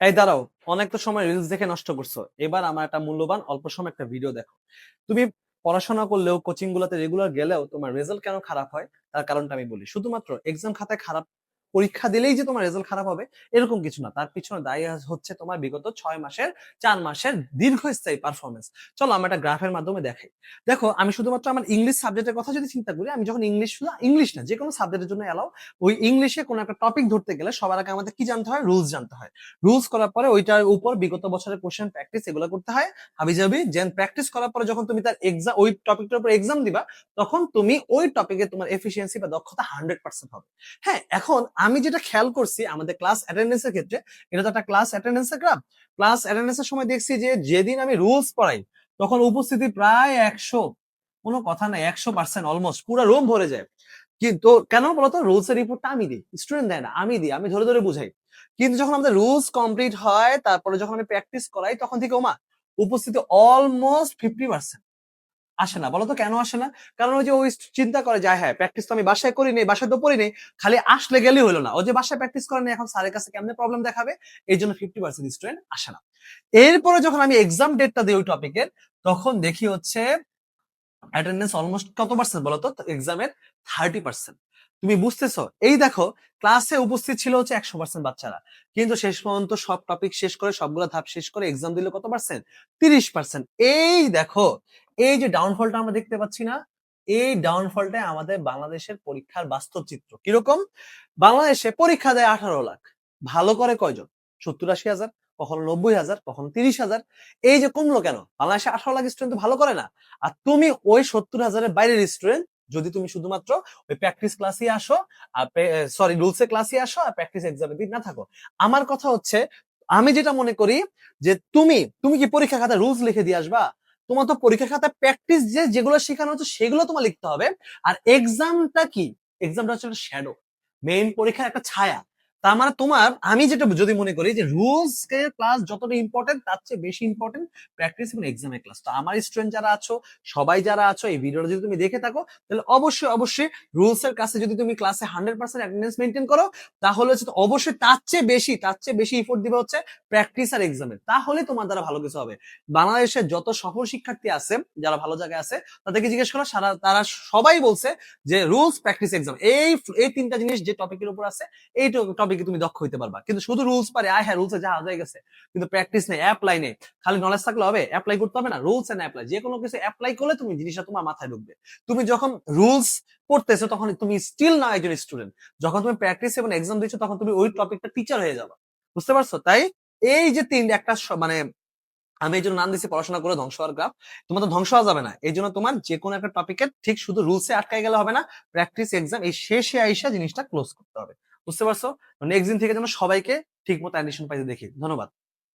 এই দাঁড়াও, অনেক তো সময় রিলস দেখে নষ্ট করছো। এবার আমার একটা মূল্যবান অল্প সময় একটা ভিডিও দেখো। তুমি পড়াশোনা করলেও কোচিং গুলোতে রেগুলার গেলেও তোমার রেজাল্ট কেন খারাপ হয় তার কারণটা আমি বলি। শুধুমাত্র এক্সাম খাতায় খারাপ পরীক্ষা দিলেই যে তোমার রেজাল্ট খারাপ হবে এরকম কিছু না, তার পিছনে দায়ী হচ্ছে তোমার বিগত 6 মাসের 4 মাসের দীর্ঘস্থায়ী পারফরমেন্স। চলো আমরা একটা গ্রাফের মাধ্যমে দেখাই। দেখো, আমি শুধুমাত্র আমার ইংলিশ সাবজেক্টের কথা যদি চিন্তা করি, আমি যখন ইংলিশ না যে কোনো সাবজেক্টের জন্য এলাও, ওই ইংলিশে কোনো একটা টপিক ধরতে গেলে সবার আগে আমাদের কি জানতে হয়? রুলস জানতে হয়। রুলস করার পরে ওইটার উপর বিগত বছরের কোশ্চেন প্র্যাকটিস এগুলো করতে হয় হাবিজাবি। জেন প্র্যাকটিস করার পরে যখন তুমি তার এক্সাম ওই টপিকটার উপর এক্সাম দিবা, তখন তুমি ওই টপিকে তোমার এফিসিয়েন্সি বা দক্ষতা 100% হবে। হ্যাঁ, এখন আমি যেটা খেয়াল করছি আমাদের ক্লাস অ্যাটেন্ডেন্সের ক্ষেত্রে, এটা তো একটা ক্লাস অ্যাটেন্ডেন্সের গ্রাফ। ক্লাস অ্যাটেন্ডেন্সের সময় দেখছি যে যেদিন আমি রুলস পড়াই তখন উপস্থিতি প্রায় 100, কোনো কথা নাই, 100% অলমোস্ট পুরো রুম ভরে যায়। কিন্তু কেন বলতো? রুলস এর রিপোর্টটা আমি দিই, স্টুডেন্ট দেয় না, আমি দিই, আমি ধরে ধরে বুঝাই। কিন্তু যখন আমাদের রুলস কমপ্লিট হয় তারপরে যখন আমি প্র্যাকটিস করাই তখন থেকে ওমা উপস্থিতি অলমোস্ট 50% আসে না। বলতো কেন আসে না? কারণ ওই যে ওই চিন্তা করে যায় হ্যাঁ প্র্যাকটিস তো আমি বাসায় করি নেই, বাসায় তো পড়ি নেই, খালি আসলে গেলেই হলো না। ও যে বাসায় প্র্যাকটিস করে নেই, এখন স্যারের কাছে কেমনে প্রবলেম দেখাবে? এই জন্য 50% স্টুডেন্ট আসে না। এরপরে যখন আমি এক্সাম ডেটটা দিই ওই টপিকের, তখন দেখি হচ্ছে অ্যাটেন্ডেন্স অলমোস্ট কত পার্সেন্ট বলতো এক্সামের? 30%। তুমি বুঝতেছো? এই দেখো, ক্লাসে উপস্থিত ছিল হচ্ছে 100% বাচ্চারা, কিন্তু শেষ পর্যন্ত সব টপিক শেষ করে সবগুলো ধাপ শেষ করে এক্সাম দিল কত পার্সেন্ট? 30%। এই দেখো, এই যে ডাউনফলটা আমরা দেখতে পাচ্ছি না, এই ডাউনফলটা আমাদের বাংলাদেশের পরীক্ষার বাস্তব চিত্র। কিরকম? বাংলাদেশে পরীক্ষা দেয় 18 লাখ, ভালো করে কয়জন? 70-80 হাজার, কখনো 90 হাজার, কখনো 30 হাজার। এই যে কমলো কেন? বাংলাদেশে 18 লাখ স্টুডেন্ট ভালো করে না, আর তুমি ওই 70 হাজারের বাইরের স্টুডেন্ট। যদি তুমি শুধুমাত্র ওই প্র্যাকটিস ক্লাসে আসো আর রুলস এর ক্লাসে আসো আর প্র্যাকটিস এক্সামে দিন না থাকো। আমার কথা হচ্ছে, আমি যেটা মনে করি যে তুমি তুমি কি পরীক্ষা খাতায় রুলস লিখে দিয়ে আসবা? তোমার তো পরীক্ষা খাতায় প্র্যাকটিস যেগুলো শেখানো হচ্ছে সেগুলো তোমার লিখতে হবে। আর এক্সামটা কি? এক্সামটা হচ্ছে একটা শ্যাডো, মেইন পরীক্ষার একটা ছায়া। তার মানে তোমার, আমি যেটা যদি মনে করি যে রুলস এর ক্লাস যতটা ইম্পর্টেন্ট তার চেয়ে বেশি ইম্পর্টেন্ট প্র্যাকটিস এবং এক্সামের ক্লাস। তো আমার স্টুডেন্ট যারা আছো, সবাই যারা আছো, এই ভিডিওটা যদি তুমি দেখে থাকো তাহলে অবশ্যই অবশ্যই রুলস এর কাছে যদি তুমি ক্লাসে 100% অ্যাটেন্ডেন্স মেনটেন করো, তাহলে হচ্ছে অবশ্যই তার চেয়ে বেশি ইফোর্ট দিবে হচ্ছে প্র্যাকটিস আর এক্সামে, তাহলে তোমার দ্বারা ভালো কিছু হবে। বাংলাদেশের যত সফল শিক্ষার্থী আছে যারা ভালো জায়গায় আছে, তাদেরকে জিজ্ঞেস করো, তারা সবাই বলছে যে রুলস, প্র্যাকটিস, এক্সাম, এই এই তিনটা জিনিস যে টপিকের উপর আছে এই টপিকে তুমি দক্ষ হইতে পারবা। কিন্তু শুধু রুলস পারে, আয় হ্যাঁ রুলসে যা হয়ে গেছে, কিন্তু প্র্যাকটিস নেই, অ্যাপ্লাই নেই। খালি নলেজ থাকলে হবে? অ্যাপ্লাই করতে হবে না? রুলস এন্ড অ্যাপ্লাই, যে কোনো কিছু অ্যাপ্লাই করলে তুমি জিনিসটা তোমার মাথায় ঢুকবে। তুমি যখন রুলস পড়তেছো তখন তুমি স্টিল না একজন স্টুডেন্ট, যখন তুমি প্র্যাকটিস এবং এক্সাম দিচ্ছ তখন তুমি ওই টপিকটা টিচার হয়ে যাবে। বুঝতে পারছো? তাই এই যে একটা মানে আমি এই জন্য নাম দিচ্ছি পড়াশোনা করে ধ্বংস হওয়ার গ্রাফ। তোমার তো ধ্বংস হওয়া যাবে না, এই জন্য তোমার যে কোনো একটা টপিকের ঠিক শুধু রুলসে আটকাই গেলে হবে না, প্র্যাকটিস এক্সাম এই শেষে আইসা জিনিসটা ক্লোজ করতে হবে। বুঝতে পারছো? নেক্সট দিন থেকে যেন সবাইকে ঠিক মতো অ্যাডমিশন পাইতে দেখি। ধন্যবাদ।